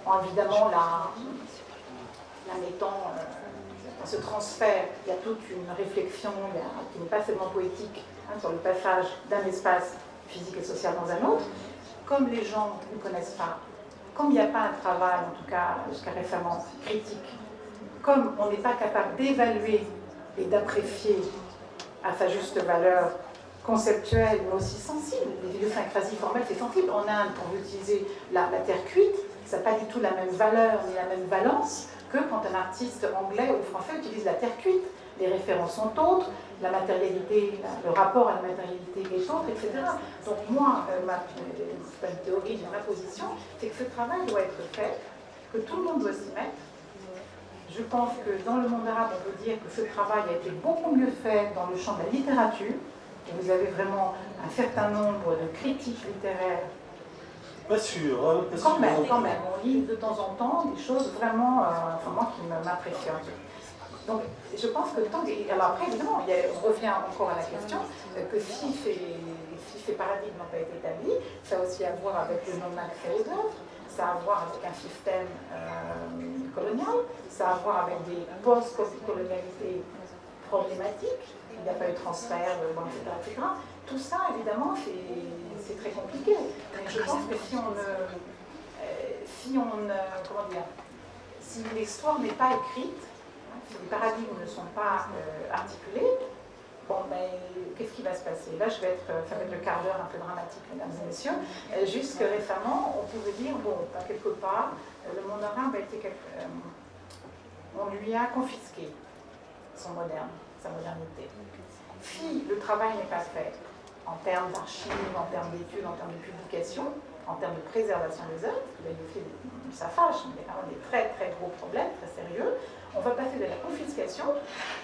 en évidemment la mettant dans ce transfert. Il y a toute une réflexion qui n'est pas seulement poétique sur le passage d'un espace physique et social dans un autre. Comme les gens ne connaissent pas, comme il n'y a pas un travail, en tout cas jusqu'à récemment, critique, comme on n'est pas capable d'évaluer et d'apprécier à sa juste valeur conceptuelle, mais aussi sensible. Les idiosyncrasies formelles, c'est sensible. En Inde, quand vous utilisez la terre cuite, ça n'a pas du tout la même valeur ni la même valence que quand un artiste anglais ou français utilise la terre cuite. Les références sont autres, la matérialité, le rapport à la matérialité est autre, etc. Donc moi, ma théorie, ma position, c'est que ce travail doit être fait, que tout le monde doit s'y mettre. Je pense que dans le monde arabe, on peut dire que ce travail a été beaucoup mieux fait dans le champ de la littérature. Et vous avez vraiment un certain nombre de critiques littéraires. Pas sûr, hein, quand même. On lit de temps en temps des choses vraiment, qui m'impressionnent. Donc, je pense que tant. Alors après, évidemment, on revient encore à la question que si ces paradigmes n'ont pas été établis, ça a aussi à voir avec le non-accès aux œuvres, ça a à voir avec un système colonial, ça a à voir avec des post-colonialités problématiques. Il n'y a pas eu de transfert, etc. Tout ça, évidemment, c'est très compliqué. Mais je pense que si l'histoire n'est pas écrite, si les paradigmes ne sont pas articulés, qu'est-ce qui va se passer? Là, ça va être le quart d'heure un peu dramatique, mesdames et messieurs. Jusque récemment, on pouvait dire, quelque part, le monde arabe a été on lui a confisqué sa modernité. Si le travail n'est pas fait en termes d'archives, en termes d'études, en termes de publication, en termes de préservation des œuvres, ça fâche, mais il y a quand même des très très gros problèmes, très sérieux, on va passer de la confiscation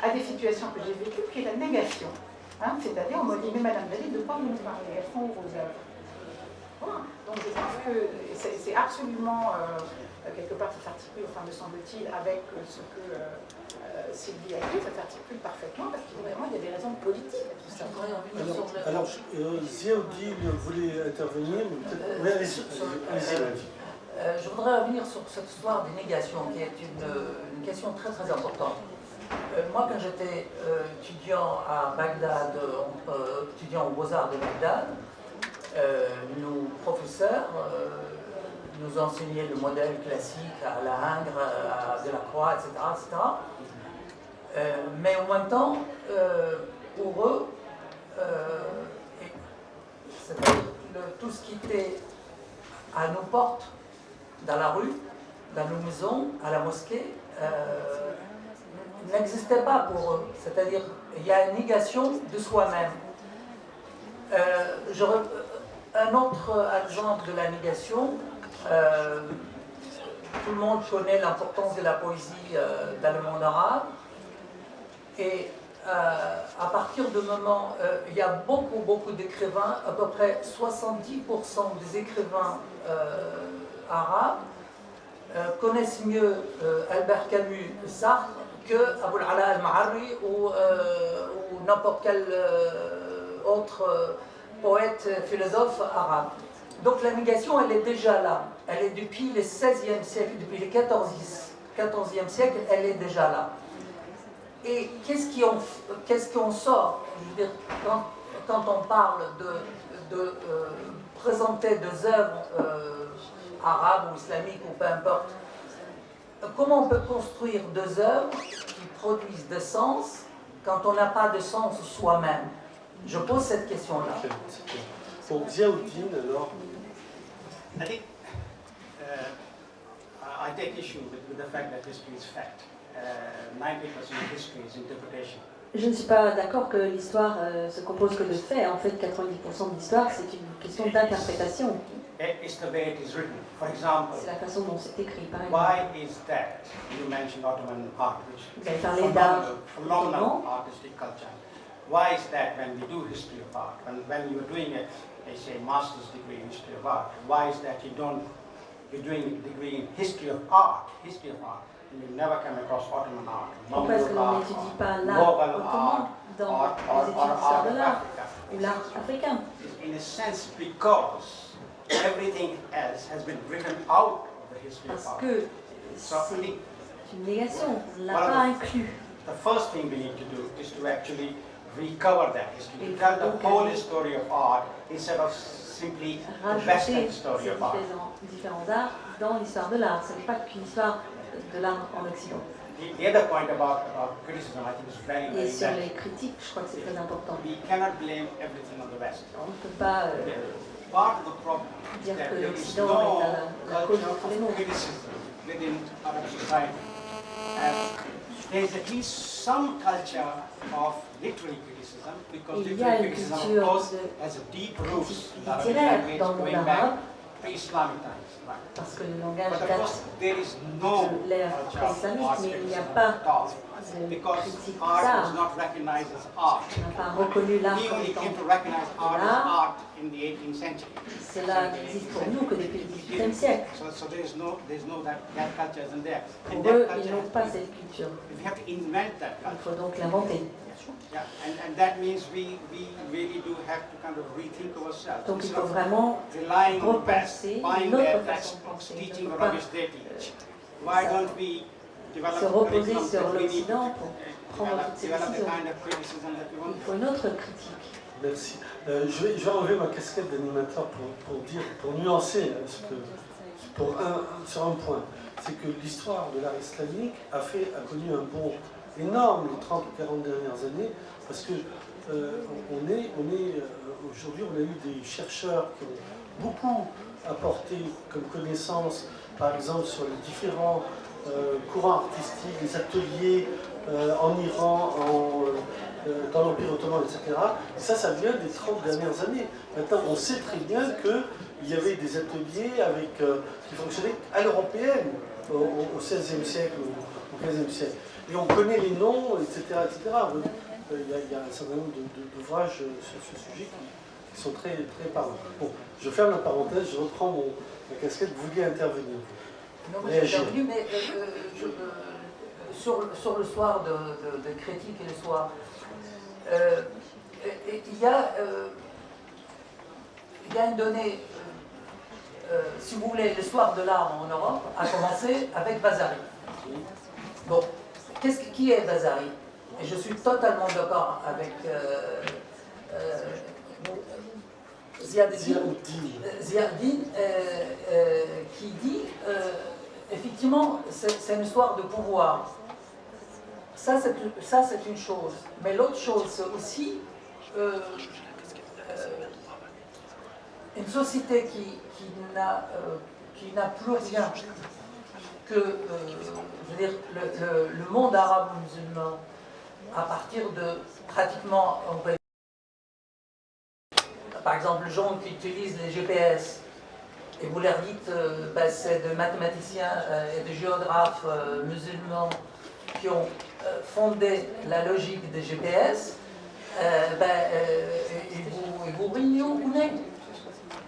à des situations que j'ai vécues, qui est la négation. C'est-à-dire, on me dit, mais Madame David, de quoi vous nous parlez? Elles sont où vos œuvres? Voilà. Donc je pense que c'est absolument, quelque part, ça s'articule, me semble-t-il, avec ce que Sylvie a dit, ça s'articule parfaitement, parce qu'évidemment, il y a des raisons politiques à tout ça. Alors Ziaoudi voulait intervenir, mais allez-y. Je voudrais revenir sur cette histoire des négations, qui est une question très très importante. Moi, quand j'étais étudiant à Bagdad, étudiant aux Beaux-Arts de Bagdad, nos professeurs nous enseignaient le modèle classique à la Ingres, à Delacroix, etc. Mais en même temps, pour eux, c'est-à-dire tout ce qui était à nos portes, dans la rue, dans nos maisons, à la mosquée, n'existait pas pour eux. C'est-à-dire, il y a une négation de soi-même. Un autre exemple de la négation, tout le monde connaît l'importance de la poésie dans le monde arabe. Et à partir du moment, il y a beaucoup d'écrivains, à peu près 70% des écrivains arabes connaissent mieux Albert Camus, Sartre, que Abul Ala al-Ma'arri ou n'importe quel autre poète, philosophe arabe. Donc la négation, elle est déjà là. Elle est depuis le XVIe siècle, depuis le XIVe siècle, elle est déjà là. Et qu'est-ce qu'on sort? Je veux dire, quand on parle de présenter des œuvres arabes ou islamiques ou peu importe, comment on peut construire des œuvres qui produisent des sens quand on n'a pas de sens soi-même? Je pose cette question-là. Pour Ziaoudine, alors. I think I take issue with the fact that history is fact. 90% of history is interpretation. Je ne suis pas d'accord que l'histoire se compose que de faits. En fait, 90% de l'histoire, c'est une question d'interprétation. It's the way it is written. For example, c'est la façon dont c'est écrit, par exemple. Why is that? You mentioned Ottoman art, which is phenomenal artistic culture. Why is that when we do history of art, when you're doing a say, master's degree in history of art, why is that you're doing a degree in history of art, and you never come across Ottoman art, Pourquoi est-ce que l'on n'étudie pas l'art ottoman dans les études d'histoire de l'art ou l'art africain? In a sense, because everything else has been written out of the history of Parce art. que So I c'est think une négation, on ne l'a Voilà. pas inclus. the first thing we need to do is to actually recover that history, Il to tell faut the donc whole aller story of art instead of simply the Rajouter Western ces story of art. différents arts dans l'histoire de l'art. Ce n'est pas qu'une histoire de l'art en Occident. The other point about criticism, I think, is very, Et very sur that les critiques, je crois que c'est très important. we cannot blame everything on the West. On ne peut pas Part of the problem is dire that que there is l'Occident no est la cause de culture tous les of maux. criticism within Arab society. And there is at least some culture of literary criticism, because Il y a literary une criticism, of culture course, de has a deep roots critique in Arabic littéraire language dans le monde going arabe, back pre-Islamic times. Right. parce que le langage But of date course, there is no de l'ère culture of pré-islamique, art mais il n'y a criticism pas at all, de because critique art is d'art. not recognized as art. On n'a pas reconnu l'art We comme only étant came to recognize art as l'art. art in the 18th century. Cela n'existe pour nous que depuis le XVIIIe siècle. So there's no that culture isn't there. And Pour that eux, culture ils n'ont pas has to cette culture. be- we have to invent that Il culture. faut donc l'inventer. Yeah, and that means we really do have to kind of rethink ourselves. Donc il Instead faut of vraiment relying on the West, repenser buying une autre their façon de penser. textbooks, Il ne teaching faut the pas rubbish they teach. Why don't we develop se a reposer curriculum sur that we need to l'Occident pour prendre toutes ces develop the décisions. kind of criticism that we want? Il faut une autre critique. Merci. Je vais enlever ma casquette d'animateur pour nuancer sur un point. C'est que l'histoire de l'art islamique a connu un bond énorme les 30 ou 40 dernières années, parce que aujourd'hui, on a eu des chercheurs qui ont beaucoup apporté comme connaissance, par exemple, sur les différents courants artistiques, les ateliers en Iran, dans l'Empire ottoman, etc. Et ça vient des 30 dernières années. Maintenant, on sait très bien qu'il y avait des ateliers qui fonctionnaient à l'européenne au XVIe siècle, au XVe siècle. Et on connaît les noms, etc. Il y a un certain nombre d'ouvrages sur ce sujet qui sont très, très parlants. Bon, je ferme la parenthèse, je reprends ma casquette. Vous vouliez intervenir. Non, mais j'ai intervenu, mais sur le soir de critique et le soir, il y a une donnée, si vous voulez, l'histoire de l'art en Europe a commencé avec Vasari. Bon, qui est Vasari? Et je suis totalement d'accord avec Ziauddin, qui dit effectivement c'est une histoire de pouvoir. Ça c'est une chose. Mais l'autre chose c'est aussi une société qui n'a plus rien que je veux dire, le monde arabe musulman à partir de pratiquement, par exemple, les gens qui utilisent les GPS, et vous leur dites, c'est de mathématiciens et de géographes musulmans qui ont fondé la logique des GPS, ils vous rignounent.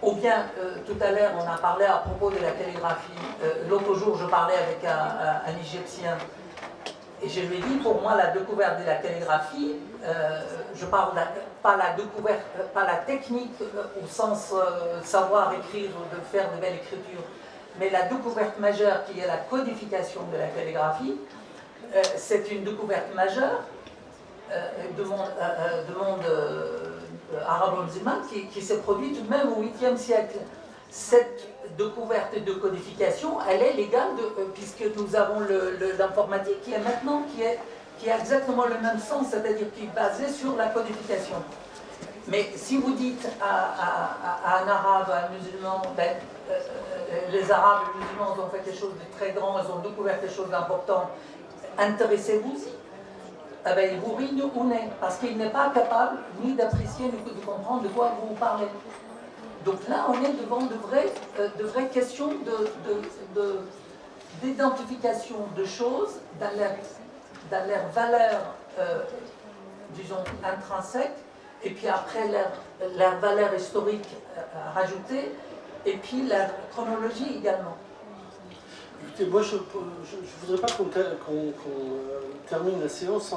Ou bien, tout à l'heure, on a parlé à propos de la calligraphie. L'autre jour, je parlais avec un Égyptien. Et je lui ai dit, pour moi, la découverte de la calligraphie, je parle pas la découverte, pas la technique au sens savoir écrire ou de faire de belles écritures, mais la découverte majeure qui est la codification de la calligraphie, c'est une découverte majeure du monde arabo-musulman qui s'est produite tout de même au 8e siècle. Cette découverte de codification, elle est légale puisque nous avons l'informatique qui est maintenant, qui a exactement le même sens, c'est-à-dire qui est basée sur la codification. Mais si vous dites à un arabe, à un musulman, les arabes et les musulmans ont fait quelque chose de très grand, ils ont découvert quelque chose d'important, intéressez-vous-y. Il vous rine au nez, parce qu'il n'est pas capable ni d'apprécier, ni de comprendre de quoi vous parlez. Donc là, on est devant de vraies questions d'identification de choses dans leur valeur, disons, intrinsèque, et puis après leur valeur historique rajoutée, et puis leur chronologie également. Écoutez, moi je ne voudrais pas qu'on termine la séance